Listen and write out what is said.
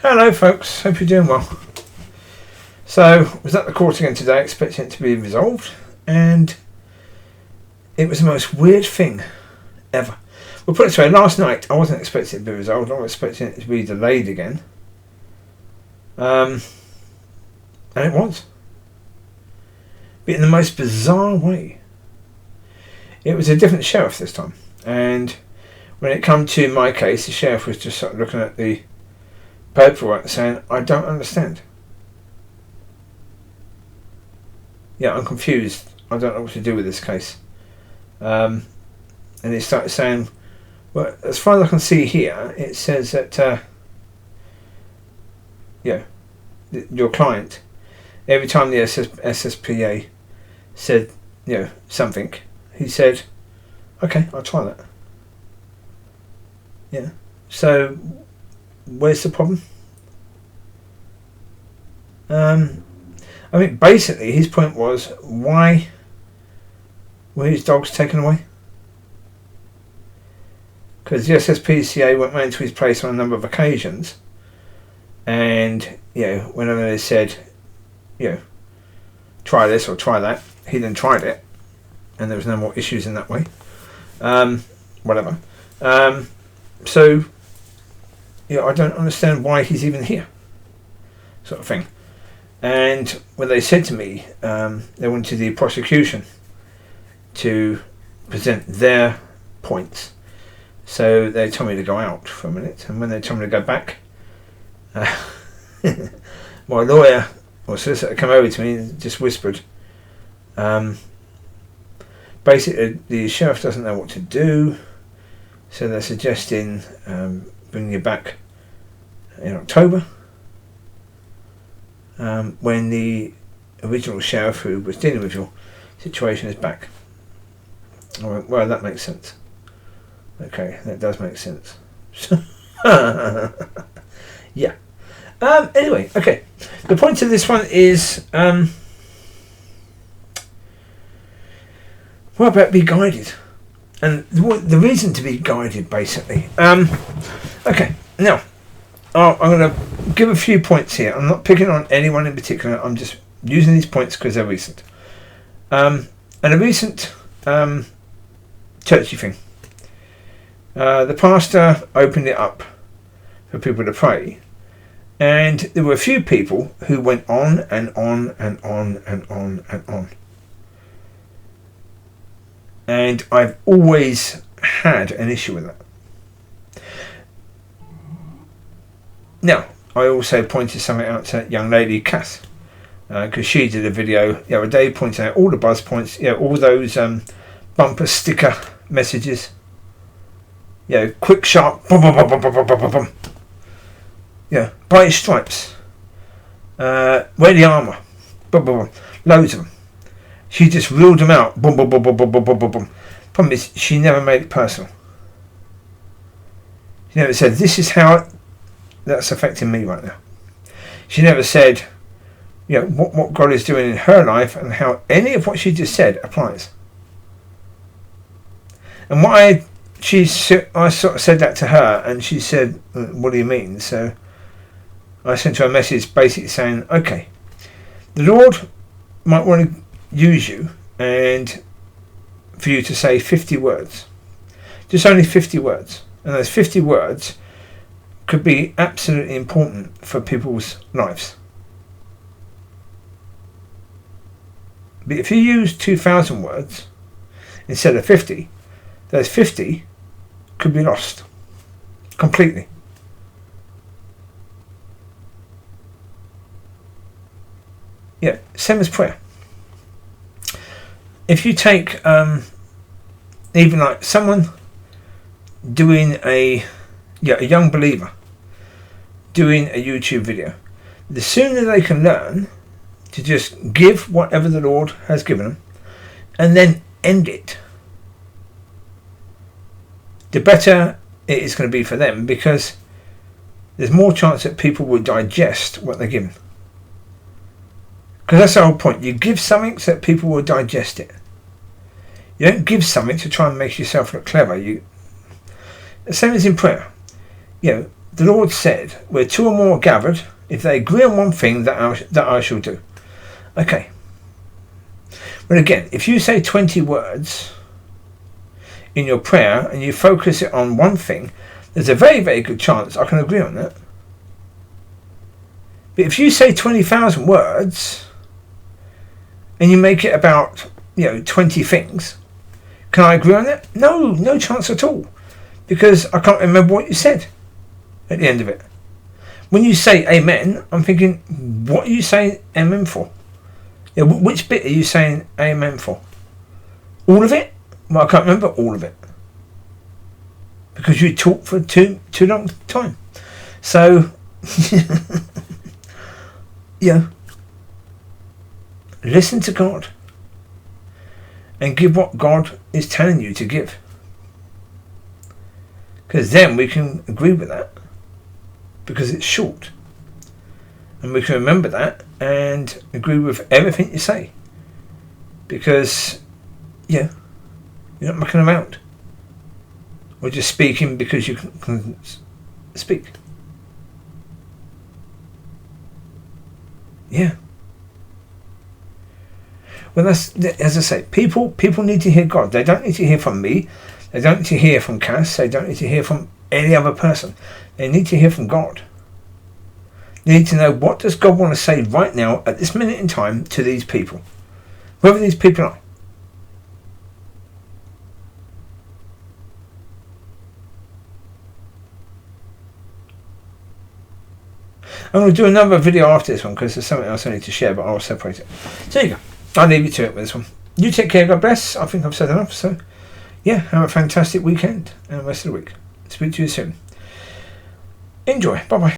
Hello folks, hope you're doing well. So, was at the court again today, expecting it to be resolved, and it was the most weird thing ever. We'll put it this way, last night I wasn't expecting it to be resolved, I was expecting it to be delayed again. And it was. But in the most bizarre way. It was a different sheriff this time, and when it came to my case, the sheriff was just sort of looking at the paperwork saying, I don't understand. Yeah, I'm confused. I don't know what to do with this case. And he started saying, well, as far as I can see here, it says that, your client, every time the SSPA said, something, he said, okay, I'll try that. Yeah. So, where's the problem? I mean, basically, his point was, why were his dogs taken away? Because the SSPCA went round to his place on a number of occasions, and, whenever they said, try this or try that, he then tried it, and there was no more issues in that way. Whatever. So, I don't understand why he's even here, sort of thing. And when they said to me, they wanted the prosecution to present their points, so they told me to go out for a minute, and when they told me to go back, my lawyer or solicitor came over to me and just whispered, basically the sheriff doesn't know what to do, so they're suggesting bringing you back in October, when the original sheriff who was dealing with your situation is back. I went, well, that makes sense. Okay, that does make sense. Yeah. Anyway, okay. The point of this one is, what about be guided? And the reason to be guided, basically. Okay, now, I'm going to give a few points here. I'm not picking on anyone in particular. I'm just using these points because they're recent. And a recent churchy thing. The pastor opened it up for people to pray. And there were a few people who went on and on and on and on and on. And I've always had an issue with that. Now, I also pointed something out to that young lady, Cass, because she did a video the other day pointing out all the buzz points, all those bumper sticker messages. Quick, sharp, boom, boom, boom, boom, boom, boom, boom, boom. By his stripes. Wear the armour. Boom, boom, boom. Loads of them. She just reeled them out. Boom, boom, boom, boom, boom, boom, boom, boom, boom. Problem is, she never made it personal. She never said, this is how that's affecting me right now. She never said, what God is doing in her life and how any of what she just said applies. And I sort of said that to her, and she said, what do you mean? So I sent her a message basically saying, okay, the Lord might want to use you and for you to say 50 words. Just only 50 words. And those 50 words could be absolutely important for people's lives. But if you use 2,000 words instead of 50, those 50 could be lost completely. Same as prayer. If you take even like someone doing a young believer doing a YouTube video, the sooner they can learn to just give whatever the Lord has given them and then end it, the better it is going to be for them, because there's more chance that people will digest what they're given. Because that's the whole point. You give something so that people will digest it. You don't give something to try and make yourself look clever. The same as in prayer. the Lord said, where two or more are gathered, if they agree on one thing, that I shall do. Okay. But again, if you say 20 words in your prayer and you focus it on one thing, there's a very, very good chance I can agree on that. But if you say 20,000 words and you make it about, 20 things, can I agree on that? No chance at all. Because I can't remember what you said at the end of it. When you say amen, I'm thinking, what are you saying amen for? Which bit are you saying amen for? All of it? Well, I can't remember all of it. Because you talked for too long time. So, listen to God. And give what God is telling you to give. Because then we can agree with that. Because it's short. And we can remember that and agree with everything you say. Because, you're not mucking around. Or just speaking because you can speak. Yeah. Well, that's, as I say, people need to hear God. They don't need to hear from me. They don't need to hear from Cass. They don't need to hear from any other person. They need to hear from God. They need to know, what does God want to say right now at this minute in time to these people? Whoever these people are. I'm going to do another video after this one because there's something else I need to share, but I'll separate it. So there you go. I'll leave you to it with this one. You take care, God bless. I think I've said enough. So, have a fantastic weekend and the rest of the week. Speak to you soon. Enjoy. Bye-bye.